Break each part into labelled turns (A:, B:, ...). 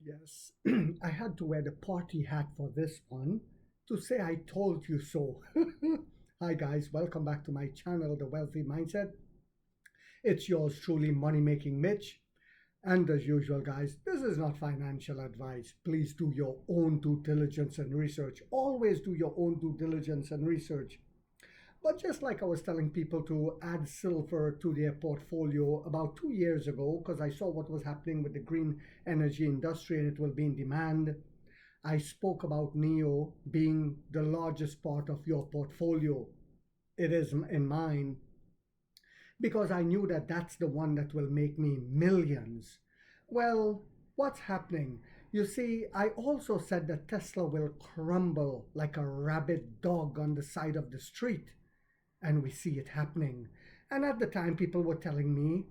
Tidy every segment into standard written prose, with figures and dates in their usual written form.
A: Yes, I had to wear the party hat for this one to say I told you so. Hi, guys, welcome back to my channel, The Wealthy Mindset. It's yours truly, Money Making Mitch. And as usual, guys, this is not financial advice. Please do your own due diligence and research. Always do your own due diligence and research. But just like I was telling people to add silver to their portfolio about 2 years ago, because I saw what was happening with the green energy industry and it will be in demand, I spoke about NEO being the largest part of your portfolio. It is in mine because I knew that that's the one that will make me millions. Well, what's happening? You see, I also said that Tesla will crumble like a rabid dog on the side of the street, and we see it happening. And at the time, people were telling me,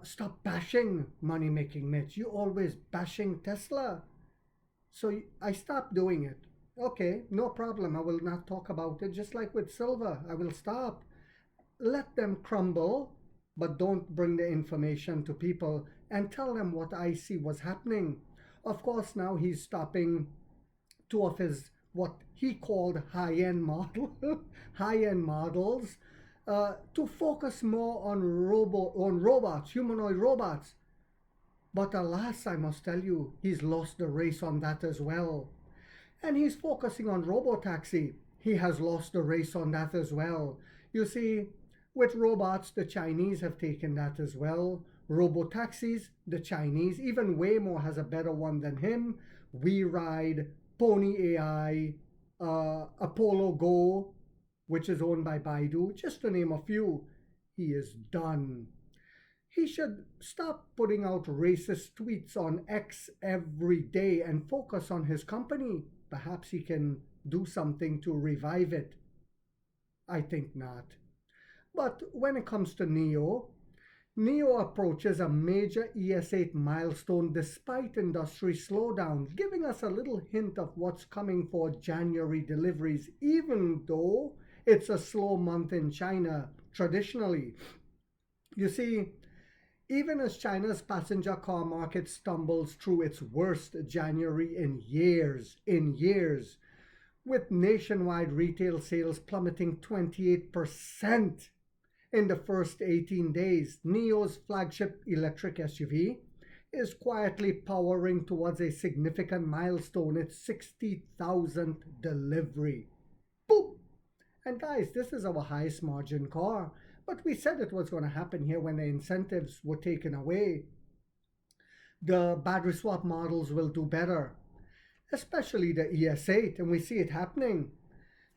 A: stop bashing Money Making Mitch. You always bashing Tesla. So I stopped doing it. Okay, no problem. I will not talk about it. Just like with silver, I will stop. Let them crumble, but don't bring the information to people and tell them what I see was happening. Of course, now he's stopping two of his what he called high-end models, to focus more on robots, humanoid robots. But alas, I must tell you, he's lost the race on that as well. And he's focusing on robotaxi. He has lost the race on that as well. You see, with robots, the Chinese have taken that as well. Robotaxis, the Chinese, even Waymo has a better one than him. We Ride, Pony AI, Apollo Go, which is owned by Baidu, just to name a few. He is done. He should stop putting out racist tweets on X every day and focus on his company. Perhaps he can do something to revive it. I think not. But when it comes to NEO approaches a major ES8 milestone despite industry slowdown, giving us a little hint of what's coming for January deliveries, even though it's a slow month in China traditionally. You see, even as China's passenger car market stumbles through its worst January in years, with nationwide retail sales plummeting 28% in the first 18 days, NEO's flagship electric SUV is quietly powering towards a significant milestone, its 60,000th delivery. Boom! And guys, this is our highest margin car. But we said it was going to happen here when the incentives were taken away. The battery swap models will do better, especially the ES8, and we see it happening.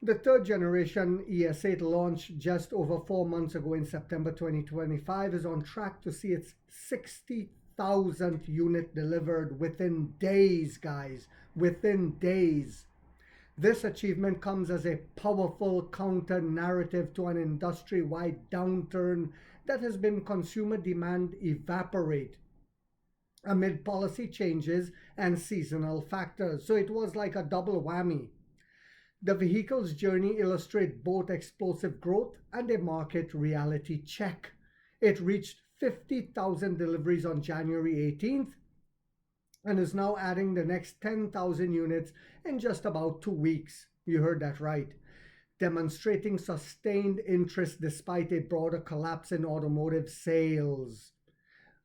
A: The third generation ES8 launched just over 4 months ago in September 2025 is on track to see its 60,000th unit delivered within days, guys, within days. This achievement comes as a powerful counter narrative to an industry-wide downturn that has been consumer demand evaporate amid policy changes and seasonal factors. So it was like a double whammy. The vehicle's journey illustrates both explosive growth and a market reality check. It reached 50,000 deliveries on January 18th and is now adding the next 10,000 units in just about 2 weeks. You heard that right. Demonstrating sustained interest despite a broader collapse in automotive sales.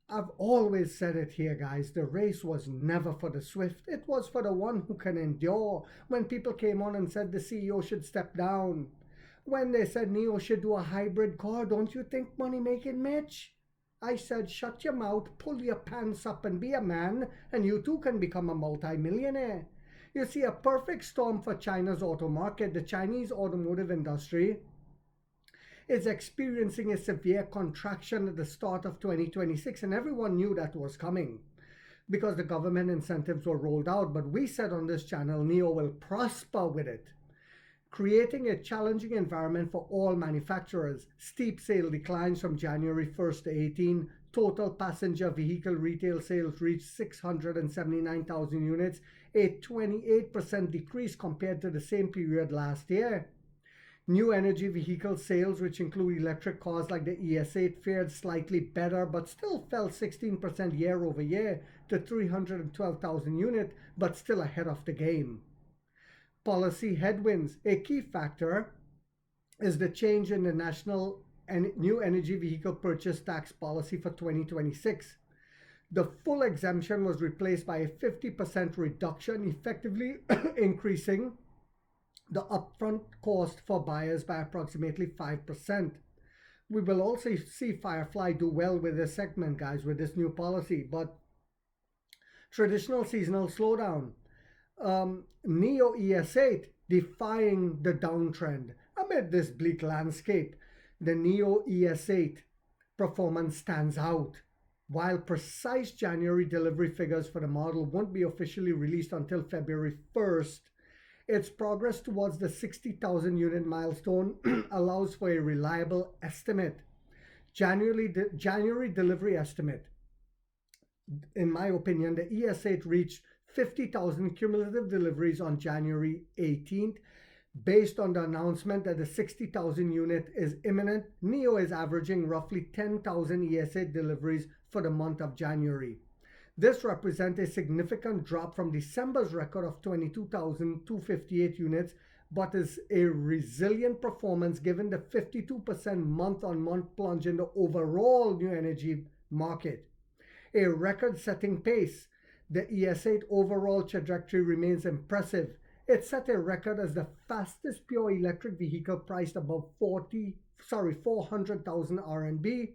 A: I've always said it here, guys. The race was never for the swift. It was for the one who can endure. When people came on and said the CEO should step down, when they said NEO should do a hybrid car, don't you think Money Making Mitch? I said, shut your mouth, pull your pants up and be a man, and you too can become a multi-millionaire. You see, a perfect storm for China's auto market. The Chinese automotive industry is experiencing a severe contraction at the start of 2026, and everyone knew that was coming because the government incentives were rolled out. But we said on this channel, NEO will prosper with it, creating a challenging environment for all manufacturers. Steep sale declines from January 1st to 18. Total passenger vehicle retail sales reached 679,000 units, a 28% decrease compared to the same period last year. New energy vehicle sales, which include electric cars like the ES8, fared slightly better but still fell 16% year over year to 312,000 units, but still ahead of the game. Policy headwinds. A key factor is the change in the national and new energy vehicle purchase tax policy for 2026. The full exemption was replaced by a 50% reduction, effectively increasing the upfront cost for buyers by approximately 5%. We will also see Firefly do well with this segment, guys, with this new policy. But traditional seasonal slowdown. Neo ES8 defying the downtrend. Amid this bleak landscape, the Neo ES8 performance stands out. While precise January delivery figures for the model won't be officially released until February 1st, its progress towards the 60,000 unit milestone allows for a reliable estimate. January delivery estimate. In my opinion, the ES8 reached 50,000 cumulative deliveries on January 18th. Based on the announcement that the 60,000 unit is imminent, Neo is averaging roughly 10,000 ES8 deliveries for the month of January. This represents a significant drop from December's record of 22,258 units, but is a resilient performance given the 52% month-on-month plunge in the overall new energy market. A record-setting pace. The ES8 overall trajectory remains impressive. It set a record as the fastest pure electric vehicle priced above 400,000 RMB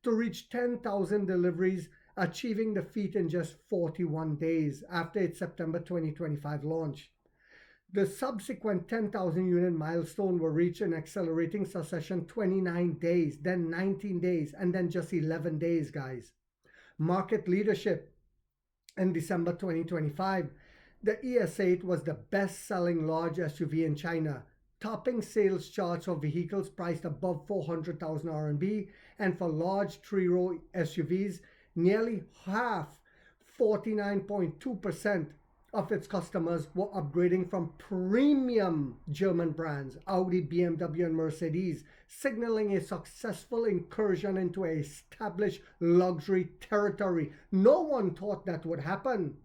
A: to reach 10,000 deliveries, achieving the feat in just 41 days after its September 2025 launch. The subsequent 10,000 unit milestone were reached in accelerating succession: 29 days, then 19 days, and then just 11 days, guys. Market leadership. In December 2025, the ES8 was the best-selling large SUV in China, topping sales charts for vehicles priced above 400,000 RMB, and for large three-row SUVs, nearly half, 49.2% of its customers were upgrading from premium German brands, Audi, BMW, and Mercedes, signaling a successful incursion into an established luxury territory. No one thought that would happen.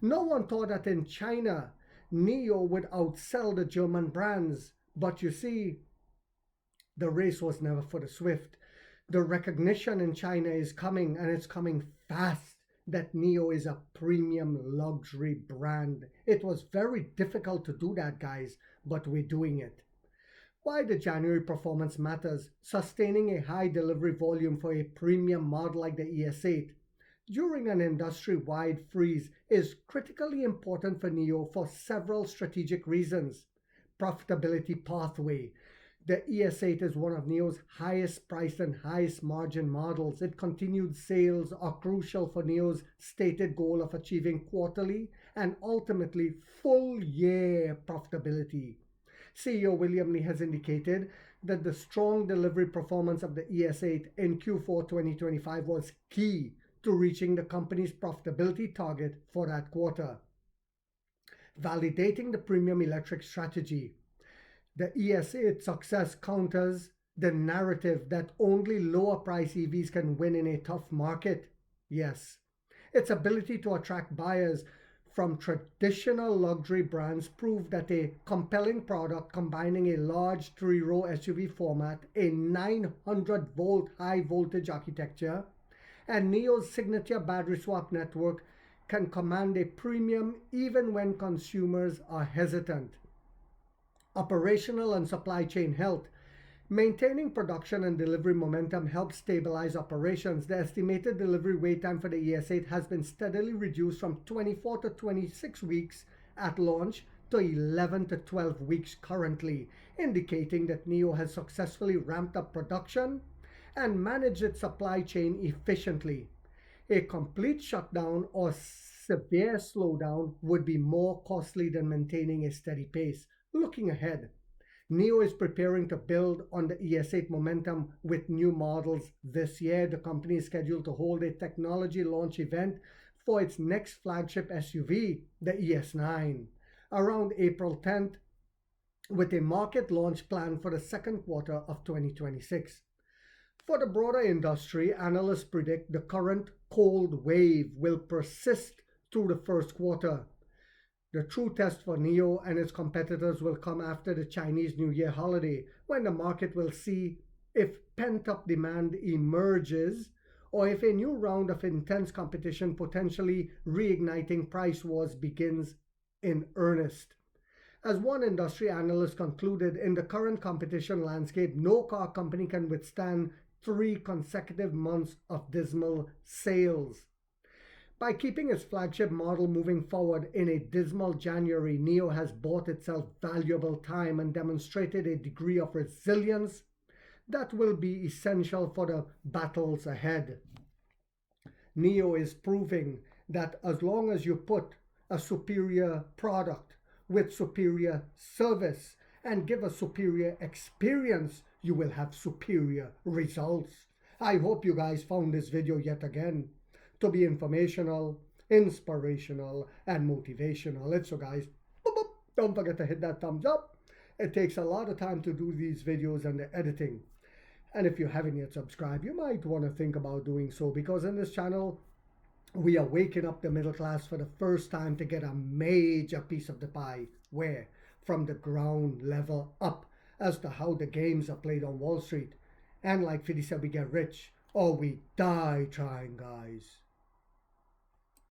A: No one thought that in China, Neo would outsell the German brands. But you see, the race was never for the swift. The recognition in China is coming, and it's coming fast, that Neo is a premium luxury brand. It was very difficult to do that, guys, but we're doing it. Why the January performance matters. Sustaining a high delivery volume for a premium model like the ES8 during an industry-wide freeze is critically important for Neo for several strategic reasons. Profitability pathway. The ES8 is one of Neo's highest priced and highest margin models. Its continued sales are crucial for Neo's stated goal of achieving quarterly and ultimately full year profitability. CEO William Li has indicated that the strong delivery performance of the ES8 in Q4 2025 was key to reaching the company's profitability target for that quarter. Validating the premium electric strategy. The ES8 success counters the narrative that only lower price EVs can win in a tough market. Yes, its ability to attract buyers from traditional luxury brands proved that a compelling product combining a large three-row SUV format, a 900-volt high-voltage architecture, and Neo's signature battery swap network can command a premium even when consumers are hesitant. Operational and supply chain health. Maintaining production and delivery momentum helps stabilize operations. The estimated delivery wait time for the ES8 has been steadily reduced from 24 to 26 weeks at launch to 11 to 12 weeks currently, indicating that Neo has successfully ramped up production and managed its supply chain efficiently. A complete shutdown or severe slowdown would be more costly than maintaining a steady pace. Looking ahead, Neo is preparing to build on the ES8 momentum with new models this year. The company is scheduled to hold a technology launch event for its next flagship SUV, the ES9, around April 10th. with a market launch planned for the second quarter of 2026. For the broader industry, analysts predict the current cold wave will persist through the first quarter. The true test for NIO and its competitors will come after the Chinese New Year holiday, when the market will see if pent-up demand emerges or if a new round of intense competition potentially reigniting price wars begins in earnest. As one industry analyst concluded, in the current competition landscape, no car company can withstand 3 consecutive months of dismal sales. By keeping its flagship model moving forward in a dismal January, NIO has bought itself valuable time and demonstrated a degree of resilience that will be essential for the battles ahead. NIO is proving that as long as you put a superior product with superior service and give a superior experience, you will have superior results. I hope you guys found this video yet again to be informational, inspirational, and motivational. If so, guys, boop, boop, don't forget to hit that thumbs up. It takes a lot of time to do these videos and the editing. And if you haven't yet subscribed, you might want to think about doing so, because in this channel, we are waking up the middle class for the first time to get a major piece of the pie. Where? From the ground level up, as to how the games are played on Wall Street. And like 50 said, we get rich or we die trying, guys.